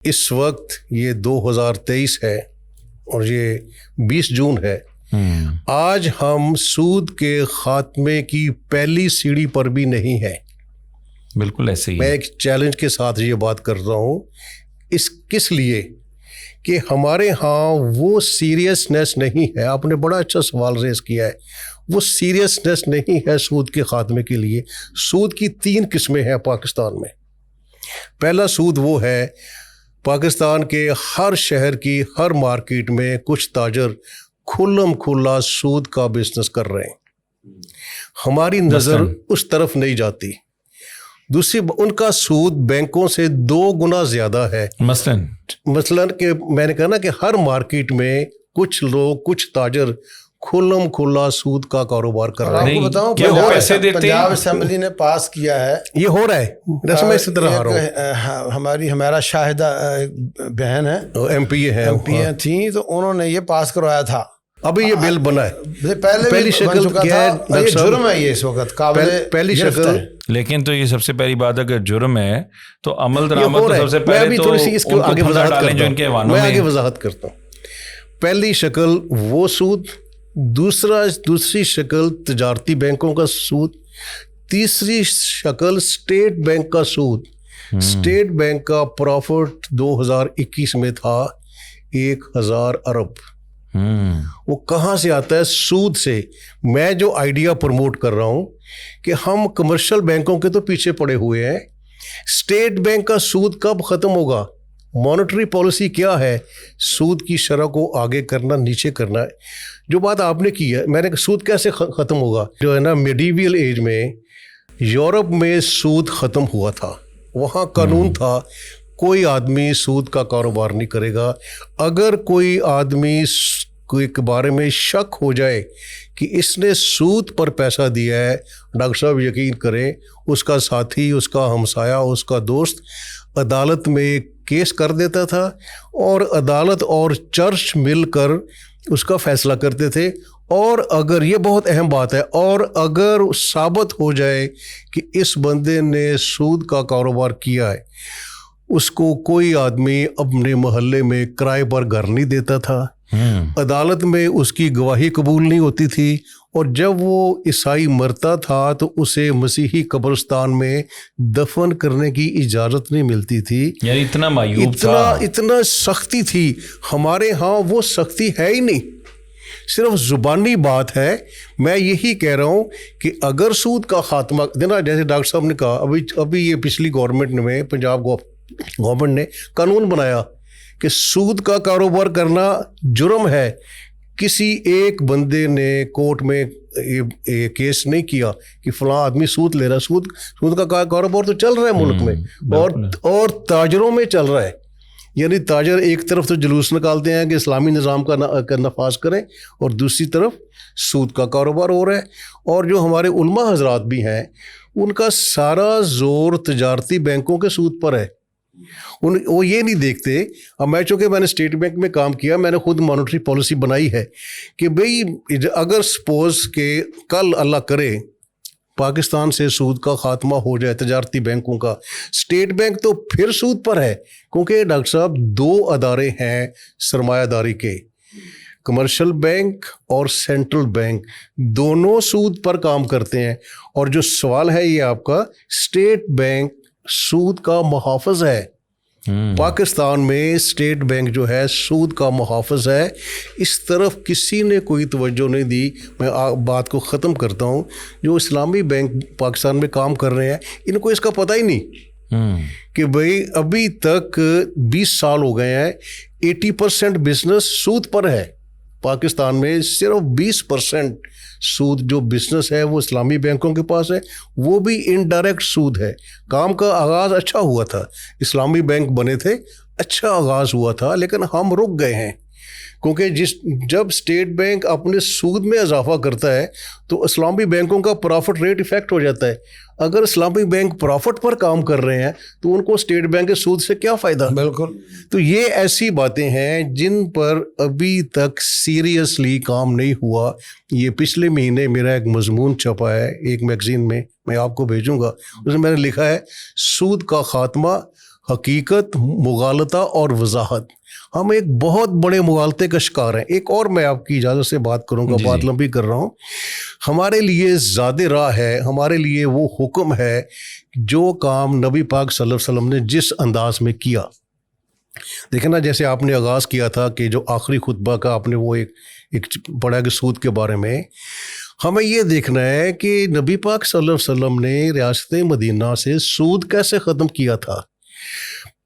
اس وقت یہ 2023 ہے اور یہ 20 جون ہے. آج ہم سود کے خاتمے کی پہلی سیڑھی پر بھی نہیں ہیں. بالکل ایسے ہی. میں ایک چیلنج کے ساتھ یہ بات کر رہا ہوں. کس لیے کہ ہمارے ہاں وہ سیریسنیس نہیں ہے. آپ نے بڑا اچھا سوال ریز کیا ہے. وہ سیریسنیس نہیں ہے سود کے خاتمے کے لیے. سود کی 3 قسمیں ہیں پاکستان میں. پہلا سود وہ ہے پاکستان کے ہر شہر کی ہر مارکیٹ میں کچھ تاجر کھلم کھلا سود کا بزنس کر رہے ہیں. ہماری نظر اس طرف نہیں جاتی. دوسری ان کا سود بینکوں سے 2 گنا زیادہ ہے. مثلاً کہ میں نے کہا نا کہ ہر مارکیٹ میں کچھ لوگ کچھ تاجر کھلم کھلا سود کا کاروبار کر رہے ہیں. آپ کو بتاؤں پنجاب اسمبلی نے پاس کیا ہے, یہ ہو رہا ہے. میں اسی طرح ہمارا شاہدہ بہن ہے, ایم پی ہیں تھیں, تو انہوں نے یہ پاس کروایا تھا. ابھی یہ بل بنا ہے. پہلی شکل کیا ہے, یہ جرم ہے, یہ اس وقت پہلی شکل. لیکن تو یہ سب سے پہلی بات اگر جرم ہے تو عمل درآمد تو سب سے میں پہلے تھوڑی سی اس کو آگے وضاحت کرتا ہوں. پہلی شکل وہ سود, دوسری شکل تجارتی بینکوں کا سود, تیسری شکل اسٹیٹ بینک کا سود. اسٹیٹ بینک کا پروفٹ 2021 میں تھا 1000 ارب. وہ کہاں سے آتا ہے؟ سود سے. میں جو آئیڈیا پروموٹ کر رہا ہوں کہ ہم کمرشل بینکوں کے تو پیچھے پڑے ہوئے ہیں. اسٹیٹ بینک کا سود کب ختم ہوگا؟ مانیٹری پالیسی کیا ہے؟ سود کی شرح کو آگے کرنا, نیچے کرنا ہے. جو بات آپ نے کی ہے, میں نے سود کیسے ختم ہوگا؟ جو ہے نا میڈیویل ایج میں یورپ میں سود ختم ہوا تھا. وہاں قانون تھا کوئی آدمی سود کا کاروبار نہیں کرے گا. اگر کوئی آدمی کے بارے میں شک ہو جائے کہ اس نے سود پر پیسہ دیا ہے, ڈاکٹر صاحب یقین کریں اس کا ساتھی, اس کا ہمسایا, اس کا دوست عدالت میں کیس کر دیتا تھا اور عدالت اور چرچ مل کر اس کا فیصلہ کرتے تھے. اور اگر یہ بہت اہم بات ہے, اور اگر ثابت ہو جائے کہ اس بندے نے سود کا کاروبار کیا ہے, اس کو کوئی آدمی اپنے محلے میں کرائے پر گھر نہیں دیتا تھا. عدالت میں اس کی گواہی قبول نہیں ہوتی تھی. اور جب وہ عیسائی مرتا تھا تو اسے مسیحی قبرستان میں دفن کرنے کی اجازت نہیں ملتی تھی. یعنی اتنا معیوب تھا, اتنا سختی تھی. ہمارے ہاں وہ سختی ہے ہی نہیں, صرف زبانی بات ہے. میں یہی کہہ رہا ہوں کہ اگر سود کا خاتمہ دینا, جیسے ڈاکٹر صاحب نے کہا, ابھی یہ پچھلی گورنمنٹ میں پنجاب گورنمنٹ نے قانون بنایا کہ سود کا کاروبار کرنا جرم ہے. کسی ایک بندے نے کورٹ میں کیس نہیں کیا کہ فلاں آدمی سود لے رہا ہے. سود کا کاروبار تو چل رہا ہے ملک میں, اور تاجروں میں چل رہا ہے. یعنی تاجر ایک طرف تو جلوس نکالتے ہیں کہ اسلامی نظام کا نفاذ کریں, اور دوسری طرف سود کا کاروبار ہو رہا ہے. اور جو ہمارے علماء حضرات بھی ہیں, ان کا سارا زور تجارتی بینکوں کے سود پر ہے. وہ یہ نہیں دیکھتے. اب میں چونکہ میں نے اسٹیٹ بینک میں کام کیا, میں نے خود مانیٹری پالیسی بنائی ہے کہ بھئی اگر سپوز کہ کل اللہ کرے پاکستان سے سود کا خاتمہ ہو جائے تجارتی بینکوں کا, اسٹیٹ بینک تو پھر سود پر ہے. کیونکہ ڈاکٹر صاحب 2 ادارے ہیں سرمایہ داری کے, کمرشل بینک اور سینٹرل بینک, دونوں سود پر کام کرتے ہیں. اور جو سوال ہے یہ آپ کا, اسٹیٹ بینک سود کا محافظ ہے. پاکستان میں اسٹیٹ بینک جو ہے سود کا محافظ ہے. اس طرف کسی نے کوئی توجہ نہیں دی. میں بات کو ختم کرتا ہوں. جو اسلامی بینک پاکستان میں کام کر رہے ہیں, ان کو اس کا پتہ ہی نہیں کہ بھئی ابھی تک 20 سال ہو گئے ہیں, 80% بزنس سود پر ہے. پاکستان میں صرف 20% سود جو بزنس ہے وہ اسلامی بینکوں کے پاس ہے, وہ بھی انڈائریکٹ سود ہے. کام کا آغاز اچھا ہوا تھا, اسلامی بینک بنے تھے, اچھا آغاز ہوا تھا, لیکن ہم رک گئے ہیں. کیونکہ جب اسٹیٹ بینک اپنے سود میں اضافہ کرتا ہے تو اسلامی بینکوں کا پرافٹ ریٹ افیکٹ ہو جاتا ہے. اگر اسلامی بینک پرافٹ پر کام کر رہے ہیں تو ان کو اسٹیٹ بینک کے سود سے کیا فائدہ؟ بالکل. تو یہ ایسی باتیں ہیں جن پر ابھی تک سیریسلی کام نہیں ہوا. یہ پچھلے مہینے میرا ایک مضمون چھپا ہے ایک میگزین میں آپ کو بھیجوں گا. اس میں نے لکھا ہے سود کا خاتمہ حقیقت، مغالطہ اور وضاحت. ہم ایک بہت بڑے مغالطے کا شکار ہیں. ایک اور میں آپ کی اجازت سے بات کروں گا، بات لمبی کر رہا ہوں. ہمارے لیے ذات راہ ہے، ہمارے لیے وہ حکم ہے جو کام نبی پاک صلی اللہ علیہ وسلم نے جس انداز میں کیا. دیکھیں نا، جیسے آپ نے آغاز کیا تھا کہ جو آخری خطبہ کا آپ نے وہ ایک پڑھا کہ سود کے بارے میں، ہمیں یہ دیکھنا ہے کہ نبی پاک صلی اللہ علیہ وسلم نے ریاست مدینہ سے سود کیسے ختم کیا تھا.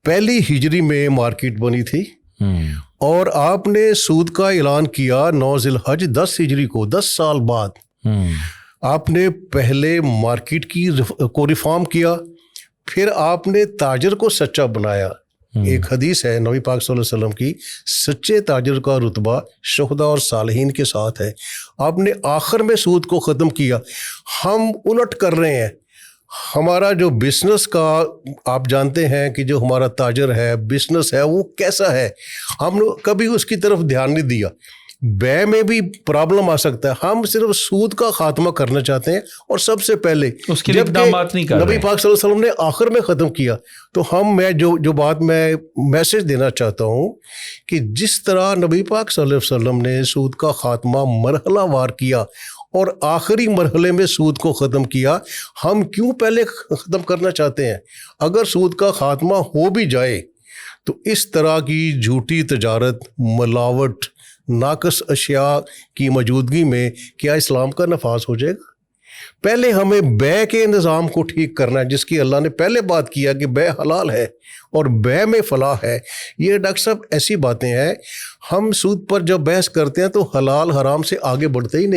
پہلی ہجری میں مارکیٹ بنی تھی اور آپ نے سود کا اعلان کیا 9 ذی الحج 10 ہجری کو، 10 سال بعد. آپ نے پہلے مارکیٹ کو ریفارم کیا، پھر آپ نے تاجر کو سچا بنایا. ایک حدیث ہے نبی پاک صلی اللہ علیہ وسلم کی، سچے تاجر کا رتبہ شہداء اور صالحین کے ساتھ ہے. آپ نے آخر میں سود کو ختم کیا. ہم الٹ کر رہے ہیں. ہمارا جو بزنس کا آپ جانتے ہیں کہ جو ہمارا تاجر ہے، بزنس ہے، وہ کیسا ہے، ہم نے کبھی اس کی طرف دھیان نہیں دیا. بے میں بھی پرابلم آ سکتا ہے. ہم صرف سود کا خاتمہ کرنا چاہتے ہیں اور سب سے پہلے اس کے لیے اقدامات نہیں کر رہے. نبی پاک صلی اللہ علیہ وسلم نے آخر میں ختم کیا. تو میں جو بات میں میسج دینا چاہتا ہوں کہ جس طرح نبی پاک صلی اللہ علیہ وسلم نے سود کا خاتمہ مرحلہ وار کیا اور آخری مرحلے میں سود کو ختم کیا، ہم کیوں پہلے ختم کرنا چاہتے ہیں؟ اگر سود کا خاتمہ ہو بھی جائے تو اس طرح کی جھوٹی تجارت، ملاوٹ، ناقص اشیاء کی موجودگی میں کیا اسلام کا نفاذ ہو جائے گا؟ پہلے ہمیں بے کے نظام کو ٹھیک کرنا ہے، جس کی اللہ نے پہلے بات کیا کہ بے حلال ہے اور بے میں فلاح ہے. یہ ڈاکٹر صاحب ایسی باتیں ہیں، ہم سود پر جب بحث کرتے ہیں تو حلال حرام سے آگے بڑھتے ہی نہیں.